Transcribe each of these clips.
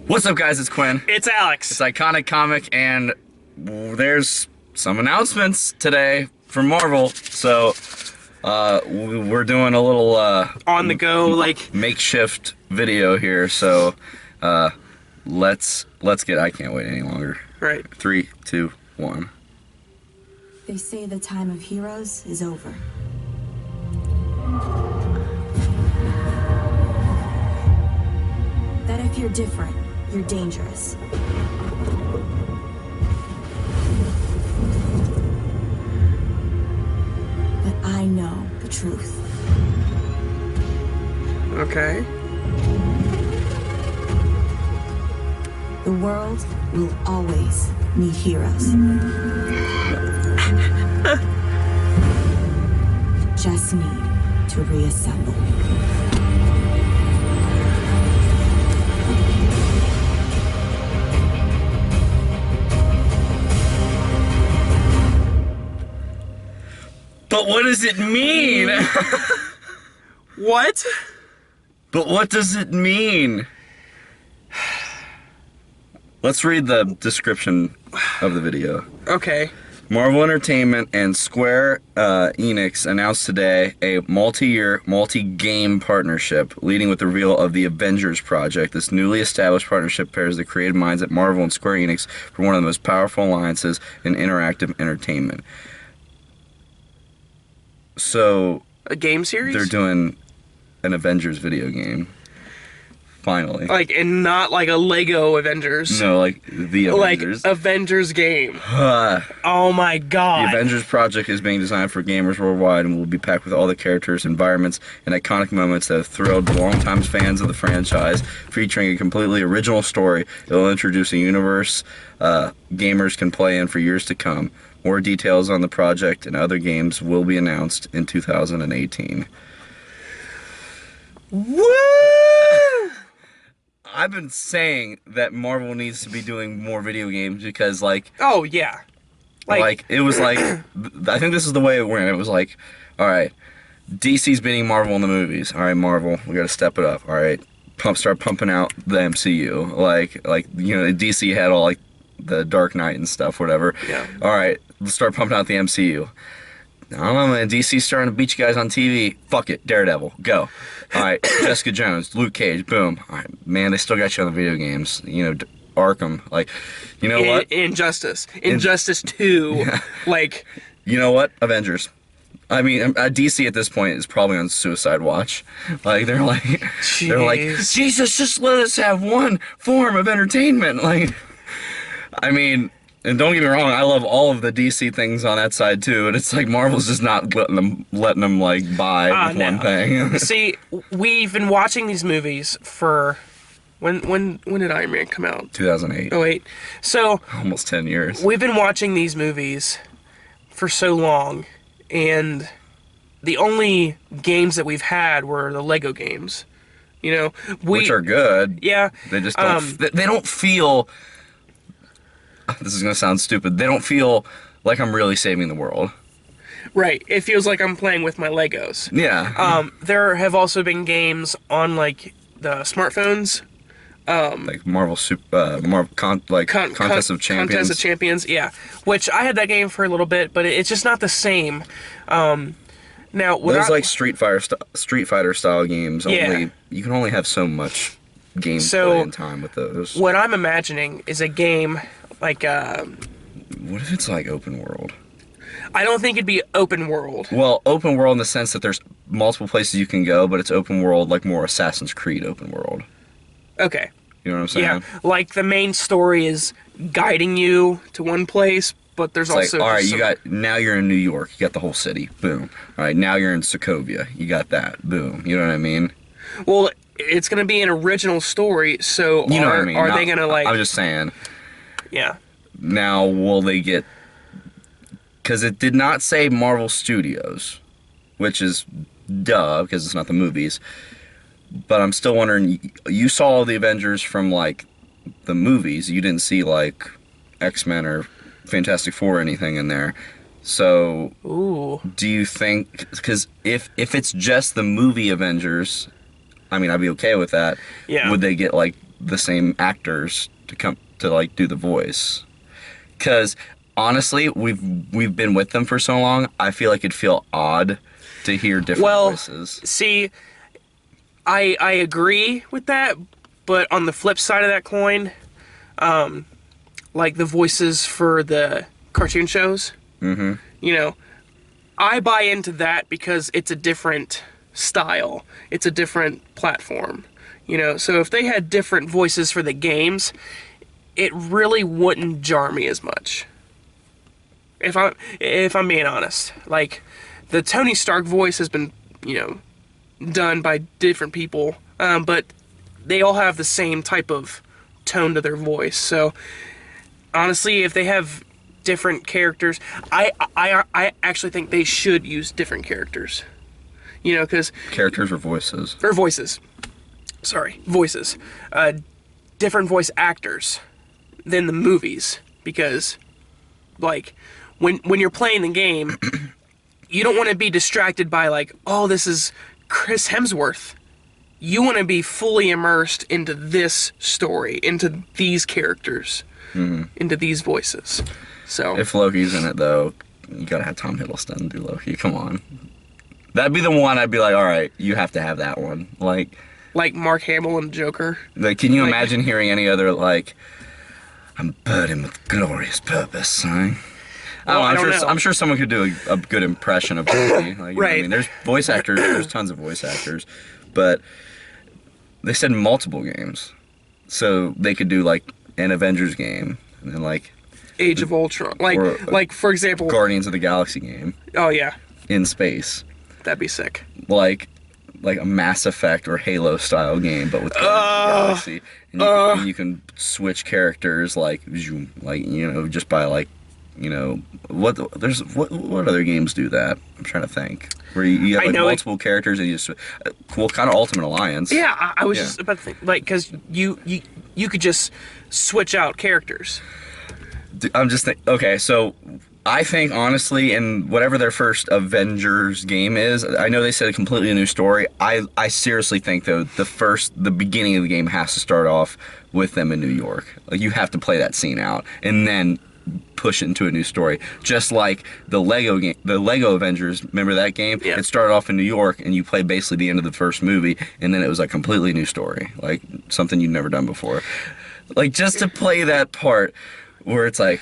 What's up, guys? It's Quinn. It's Alex. It's IconicComic, and there's some announcements today from Marvel. So, we're doing a little On the go, like makeshift video here. So, let's get. I can't wait any longer. right. 3, 2, 1. They say the time of heroes is over. That if you're different, you're dangerous. But I know the truth. Okay. The world will always need heroes. Just need to reassemble. But what does it mean? What? But what does it mean? Let's read the description of the video. Okay. Marvel Entertainment and Square Enix announced today a multi-year, multi-game partnership, leading with the reveal of the Avengers project. This newly established partnership pairs the creative minds at Marvel and Square Enix for one of the most powerful alliances in interactive entertainment. So, A game series? they're doing an Avengers video game. Finally. Like, and not like a Lego Avengers. No, like the Avengers. Like Avengers game. Oh my The god. Avengers project is being designed for gamers worldwide and will be packed with all the characters, environments, and iconic moments that have thrilled longtime fans of the franchise, featuring a completely original story. It will introduce a universe gamers can play in for years to come. More details on the project and other games will be announced in 2018. Woo! I've been saying that Marvel needs to be doing more video games because, like, Oh yeah. like it was like, I think this is the way it went. It was like, all right, DC's beating Marvel in the movies. All right, Marvel, we got to step it up. All right, start pumping out the MCU. Like you know, DC had all like the Dark Knight and stuff, whatever. Yeah. All right, let's start pumping out the MCU. I don't know, man. DC's starting to beat you guys on TV. Fuck it, Daredevil, go. All right, Jessica Jones, Luke Cage, boom. All right, man, they still got you on the video games. You know, Arkham, like, you know what? Injustice. Injustice 2. Yeah. Like, You know what? Avengers. I mean, DC at this point is probably on suicide watch. Like they're like, Jeez. Jesus, just let us have one form of entertainment. Like, I mean, and don't get me wrong, I love all of the DC things on that side too. And it's like Marvel's just not letting them like buy with one thing. See, we've been watching these movies for when did Iron Man come out? 2008. Oh wait. So Almost 10 years. we've been watching these movies for so long, and the only games that we've had were the Lego games. You know, Which are good. yeah. They just don't. They don't feel. This is gonna sound stupid. They don't feel like I'm really saving the world. Right. It feels like I'm playing with my Legos. Yeah. There have also been games on like the smartphones. Like Marvel Contest of Champions. Contest of Champions, yeah. Which I had that game for a little bit, but it's just not the same. Now, Those like Street Fighter style games. Yeah. You can only have so much gameplay and time with those. what I'm imagining is a game like What if it's like open world? I don't think it'd be open world. Well, open world in the sense that there's multiple places you can go, but it's open world like more Assassin's Creed open world. Okay. You know what I'm saying? Yeah. Like the main story is guiding you to one place, but there's It's also like, all right, some- now you're in New York, you got the whole city, boom. All right, now you're in Sokovia, you got that, boom. You know what I mean? Well, it's gonna be an original story, so You know what I mean? are they gonna like? I'm just saying. Yeah. Now, will they get? Because it did not say Marvel Studios, which is duh, because it's not the movies. But I'm still wondering. You saw all the Avengers from like the movies. You didn't see like X-Men or Fantastic Four or anything in there. So, Ooh. do you think, because if it's just the movie Avengers, I mean, I'd be okay with that. Yeah. Would they get like the same actors to come to like do the voice. Because honestly, we've been with them for so long. I feel like it'd feel odd to hear different voices. See, I agree with that, but on the flip side of that coin, like the voices for the cartoon shows, you know, I buy into that because it's a different style. It's a different platform, you know. So if they had different voices for the games, it really wouldn't jar me as much. If I'm being honest, like the Tony Stark voice has been, you know, done by different people, but they all have the same type of tone to their voice. So honestly, if they have different characters, I actually think they should use different characters. You know, because Characters or voices? or voices. Sorry, voices. Different voice actors than the movies, because like when you're playing the game, you don't want to be distracted by like, oh, this is Chris Hemsworth. You want to be fully immersed into this story, into these characters, into these voices. So If Loki's in it, though, you gotta have Tom Hiddleston do Loki. Come on. That'd be the one I'd be like, all right, you have to have that one. Like Mark Hamill and Joker. can you Like- imagine hearing any other, like, I'm burdened with glorious purpose, huh? I don't know. I'm sure someone could do a good impression of Loki. Like, you know what I Right. mean? There's voice actors, there's tons of voice actors, but they said multiple games. So they could do, like, an Avengers game, and then, like, Age of Ultron. Or- Like for example. Guardians of the Galaxy game Oh yeah, in space. that'd be sick. Like a Mass Effect or Halo style game, but with Guardians of the Galaxy, and you can switch characters like zoom, like, you know, just by like, you know, what other games do that? I'm trying to think. Where you have I like know, multiple characters and you just well, kind of Ultimate Alliance. Yeah, I was Yeah. just about to think, like, because you could just switch out characters. I'm just okay, so I think honestly, in whatever their first Avengers game is, I know they said a completely new story. I seriously think though the beginning of the game has to start off with them in New York. Like you have to play that scene out and then push it into a new story. Just like the Lego game, the Lego Avengers. Remember that game? Yeah. It started off in New York, and you played basically the end of the first movie, and then it was a completely new story, like something you'd never done before. Like just to play that part where it's like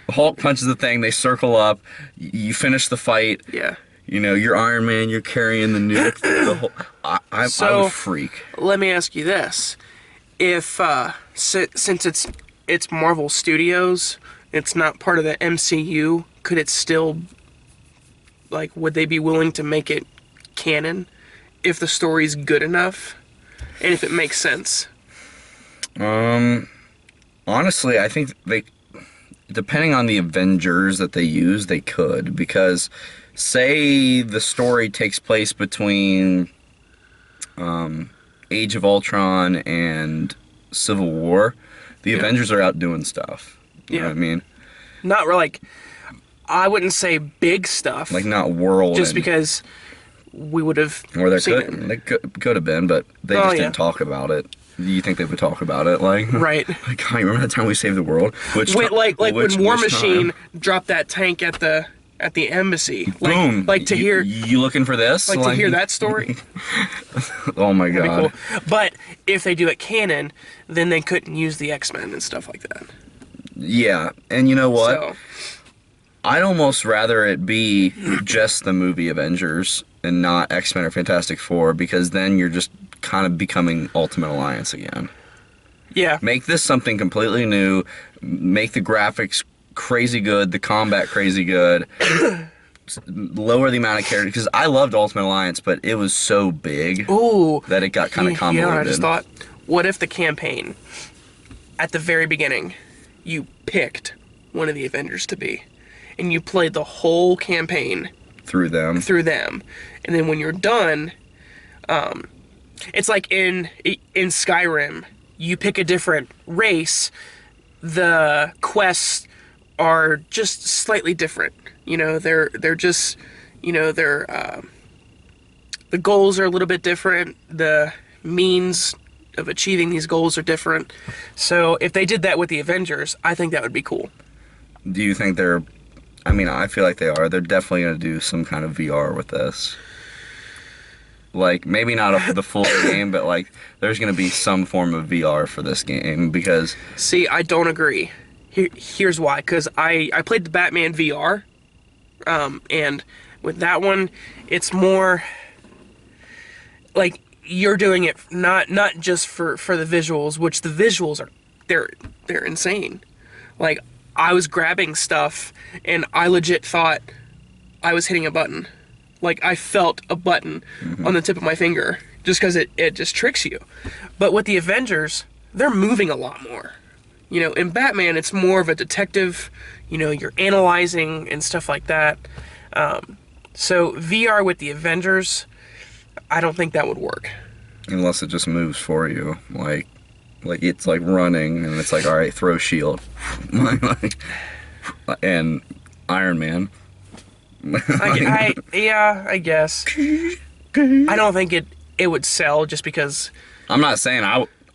Hulk punches the thing, they circle up, you finish the fight. Yeah. You know, you're Iron Man, you're carrying the nuke. The whole, I would freak. Let me ask you this: if since it's Marvel Studios, it's not part of the MCU, could it still, like, would they be willing to make it canon if the story's good enough and if it makes sense? Honestly, I think depending on the Avengers that they use, they could, because say the story takes place between Age of Ultron and Civil War, the Avengers are out doing stuff. You know what I mean? Not like, I wouldn't say big stuff. Like not world. just because we would have Or there seen could it. they could have been, but they just didn't talk about it. You think they would talk about it, like Right. Like, God, you remember that time we saved the world? Wait, like when War which Machine time? dropped that tank at the embassy. Like, Boom! Like to hear you looking for this? to hear that story. Oh my That'd God! be cool. But if they do it canon, then they couldn't use the X-Men and stuff like that. Yeah, and you know what? So, I'd almost rather it be just the movie Avengers and not X-Men or Fantastic Four, because then you're just kind of becoming Ultimate Alliance again. yeah. Make this something completely new. Make the graphics crazy good, the combat crazy good. Lower the amount of characters, because I loved Ultimate Alliance, but it was so big Ooh. that it got kind of You convoluted. know, I just thought, what if the campaign, at the very beginning, you picked one of the Avengers to be, and you played the whole campaign through them. through them, and then when you're done, it's like in Skyrim, you pick a different race, the quests are just slightly different. You know, they're just, you know, the goals are a little bit different, the means of achieving these goals are different. So if they did that with the Avengers, I think that would be cool. Do you think they're? I mean, I feel like they are. They're definitely gonna do some kind of VR with this. Like maybe not the full game, but like there's gonna be some form of VR for this game because. See, I don't agree. Here's why. Because I played the Batman VR, and with that one, it's more like you're doing it not just for the visuals, which the visuals are they're insane. Like I was grabbing stuff and I legit thought I was hitting a button. Like I felt a button on the tip of my finger just because it just tricks you. But with the Avengers, they're moving a lot more. You know, in Batman, it's more of a detective. You know, you're analyzing and stuff like that. So VR with the Avengers, I don't think that would work. Unless it just moves for you, like it's like running, and it's like, all right, throw shield, and Iron Man. Yeah, I guess. I don't think it would sell just because. I'm not saying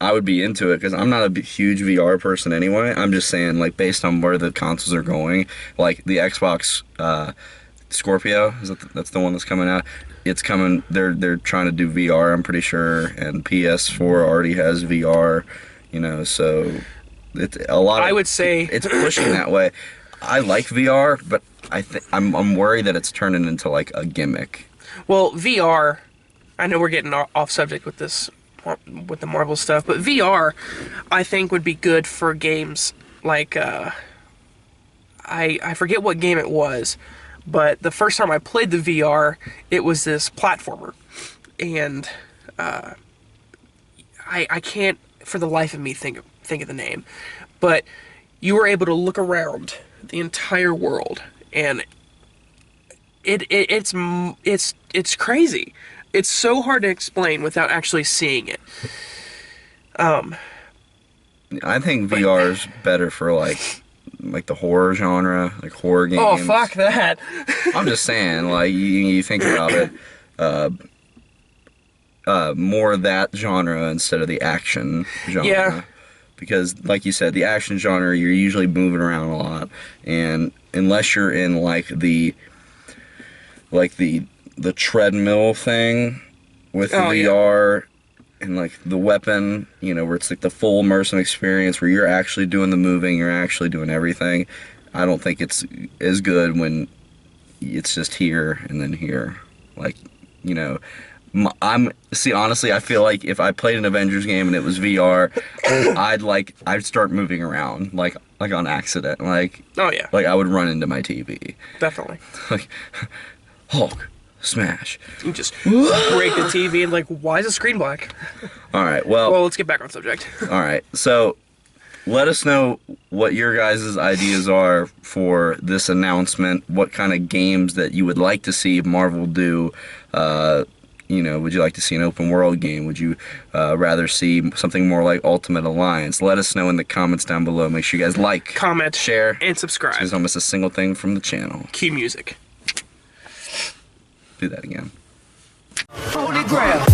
I would be into it because I'm not a huge VR person anyway. I'm just saying, like, based on where the consoles are going, like the Xbox Scorpio, that's the one that's coming out. It's coming. They're trying to do VR, I'm pretty sure, and PS4 already has VR. You know, so it's a lot. I would say it's pushing that way. I like VR, but I'm worried that it's turning into like a gimmick. Well, VR. I know we're getting off subject with this, with the Marvel stuff, but VR, I think would be good for games like I forget what game it was, but the first time I played the VR, it was this platformer, and I can't for the life of me think of the name, but you were able to look around the entire world, and it's crazy. It's so hard to explain without actually seeing it. I think VR is better for like the horror genre, like horror games. Oh, fuck that. I'm just saying, like you think about it, more of that genre instead of the action genre. Yeah. Because, like you said, the action genre, you're usually moving around a lot, and unless you're in like the treadmill thing with the VR and like the weapon, you know, where it's like the full immersive experience where you're actually doing the moving, you're actually doing everything. I don't think it's as good when it's just here and then here. Like, you know, honestly, I feel like if I played an Avengers game and it was VR, I'd start moving around like on accident. Like, Oh yeah, like I would run into my TV. definitely. Like, Hulk, smash. You just break the TV and like, why is the screen black? All right, well, Well, let's get back on subject. all right. So, let us know what your guys' ideas are for this announcement. What kind of games that you would like to see Marvel do. You know, would you like to see an open world game? Would you rather see something more like Ultimate Alliance? Let us know in the comments down below. Make sure you guys like, Comment, share, and subscribe. There's almost a single thing from the channel. Cue music. Do that again. Holy Grail.